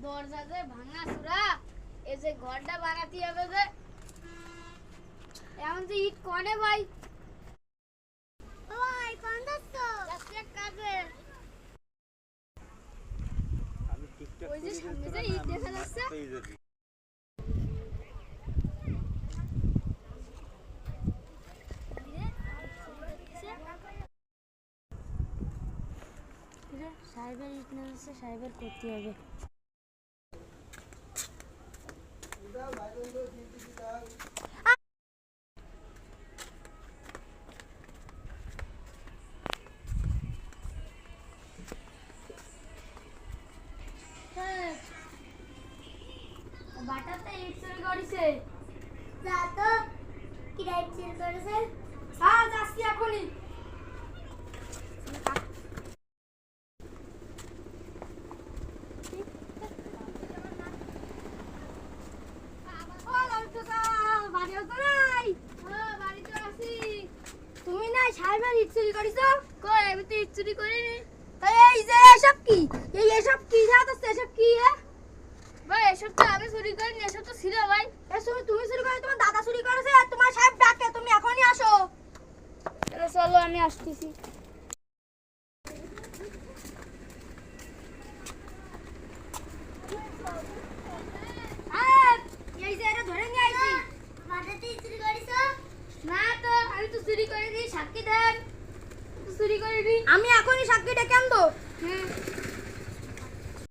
দরজা যে ভাঙা চূড়া, এই যে ঘরটা বানাতে হবে যে, এমন যে ইট কনে ভাই। ওই কোন দোস্ত যাচ্ছে কাজে। আমি ঠিকঠাক ওই যে করে সামনে দিতে যে ইট দেখা যাচ্ছে। এই যদি সাহেবের ইট না যাচ্ছে, সাহেবের করতে হবে। বাটাতে ইট চুরি করেছে। যা তো কি রাইট চেঞ্জ করেছে? হ্যাঁ যাচ্ছি এখনই। তুমি না সাইবার ইট চুরি করেছো? কই আমি তো ইট চুরি করিনি। এই যে এসব কি? এসব কি জানো? এসব কি ভাই এসব তো আমি চুরি করিনি, এসব তো ছিল ভাই। এসব তুমি চুরি করে তোমার দাদা চুরি করেছে, আর তোমার সাহেব ডাকে, তুমি এখনই আসো। তাহলে চলো আমি আসতেছি। এই যে এটা ধরে নিয়ে আইছি। বাটাতে চুরি করেছো? না তো আমি তো চুরি করিনি, সাক্ষী দেন। চুরি করিনি। আমি এখনই সাক্ষী ডেকে আনবো। হ্যাঁ